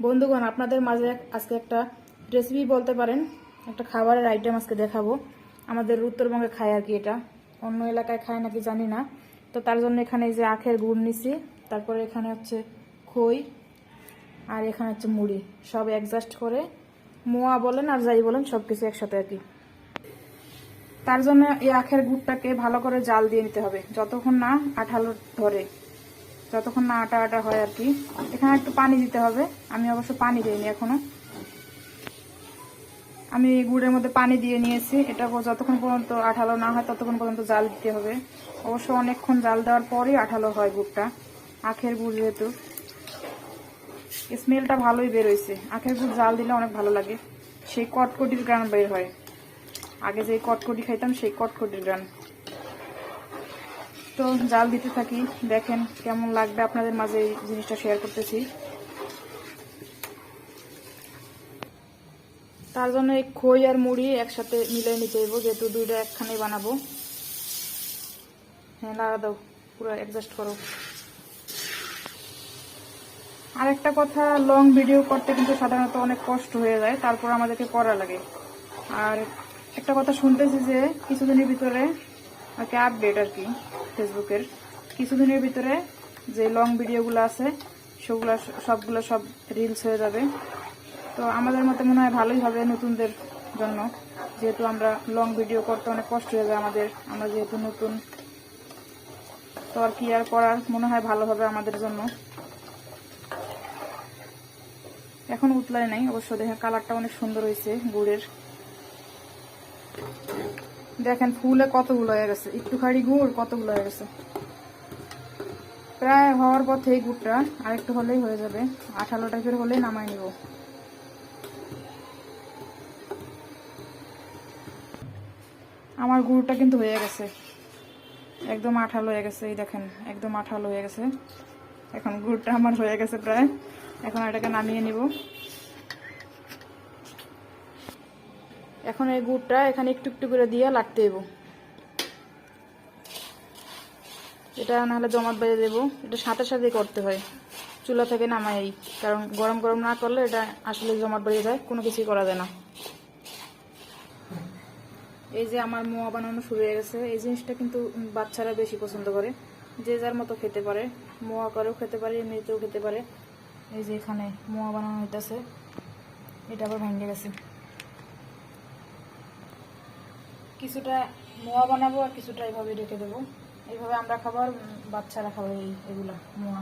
বন্ধুগণ, আপনাদের মাঝে আজকে একটা রেসিপি বলতে পারেন, একটা খাবারের আইটেম আজকে দেখাবো। আমাদের উত্তরবঙ্গে খায় আর কি, এটা অন্য এলাকায় খায় নাকি জানি না। তো তার জন্য এখানে এই যে আখের গুড় নিছি, তারপরে এখানে হচ্ছে খই, আর এখানে হচ্ছে মুড়ি, সব অ্যাডজাস্ট করে মোয়া বলেন আর যাই বলেন সব কিছু একসাথে আর কি। তার জন্য এই আখের গুড়টাকে ভালো করে জাল দিয়ে নিতে হবে, যতক্ষণ না আঠালো ধরে, যতক্ষণ না আটা আটা হয় আর কি। এখানে একটু পানি দিতে হবে, আমি অবশ্য পানি দিইনি এখনো। আমি গুড়ের মধ্যে পানি দিয়ে নিয়েছি। এটা যতক্ষণ পর্যন্ত আঠালো না হয় ততক্ষণ পর্যন্ত জাল দিতে হবে। অবশ্য অনেকক্ষণ জাল দেওয়ার পরই আঠালো হয় গুড়টা, আখের গুড় যেহেতু। স্মেলটা ভালোই বেরোইছে, আখের গুড় জাল দিলে অনেক ভালো লাগে, সেই কটকটির গ্রান বের হয়। আগে যে কটকটি খাইতাম সেই কটকটির গ্রান। তো জাল দিতে থাকি, দেখেন কেমন লাগবে, আপনাদের মাঝে এই জিনিসটা শেয়ার করতেছি। তার জন্য এই খই আর মুড়ি একসাথে মিলিয়ে নিতে হইব, যেহেতু দুইটা একখানে বানাবো। হ্যাঁ, লাগা দাও, পুরো অ্যাডজাস্ট করো। আর একটা কথা, লং ভিডিও করতে কিন্তু সাধারণত অনেক কষ্ট হয়ে যায়, তারপর আমাদেরকে করা লাগে। আর একটা কথা শুনতেছি যে কিছুদিনের ভিতরে আর কি আপডেট আর কি, ফেসবুকের কিছুদিনের ভিতরে যে লং ভিডিওগুলো আছে সেগুলো সবগুলো সব রিলস হয়ে যাবে। তো আমাদের মতে মনে হয় ভালোই হবে নতুনদের জন্য, যেহেতু আমরা লং ভিডিও করতে অনেক কষ্ট হয়ে যায় আমাদের, আমরা যেহেতু নতুন। তো আর কি আর করার, মনে হয় ভালো হবে আমাদের জন্য। এখন উতলায় নাই অবশ্য, দেখেন কালারটা অনেক সুন্দর হয়েছে গুড়ের। দেখেন ফুলে কতগুলো হয়ে গেছে, একটুখানি গুড় কতগুলো হয়ে গেছে। প্রায় হওয়ার পথে এই গুড়টা আরেকটু হলেই হয়ে যাবে, আঠালো টাইপের হলেই নামাই নিব। আমার গুড়টা কিন্তু হয়ে গেছে, একদম আঠালো হয়ে গেছে, এই দেখেন একদম আঠালো হয়ে গেছে। এখন গুড়টা আমার হয়ে গেছে প্রায়, এখন এটাকে নামিয়ে নিব। এখন এই গুড়টা এখানে একটু একটু করে দিয়ে লাটতে দেবো, এটা নাহলে জমাট বেঁধে দেবো। এটা সাথে সাথেই করতে হয়, চুলা থেকে নামাই, কারণ গরম গরম না করলে এটা আসলে জমাট বেঁধে যায়, কোনো কিছুই করা যায় না। এই যে আমার মোয়া বানানো শুরু হয়ে গেছে। এই জিনিসটা কিন্তু বাচ্চারা বেশি পছন্দ করে, যে যার মতো খেতে পারে, মোয়া করেও খেতে পারে, এমনিতেও খেতে পারে। এই যে এখানে মোয়া বানানো হইতেছে, এটা আবার ভেঙে গেছে। কিছুটা মোয়া বানাবো আর কিছুটা এইভাবে রেখে দেবো, এইভাবে আমরা খাবো আর বাচ্চারা খাবো এগুলা মোয়া।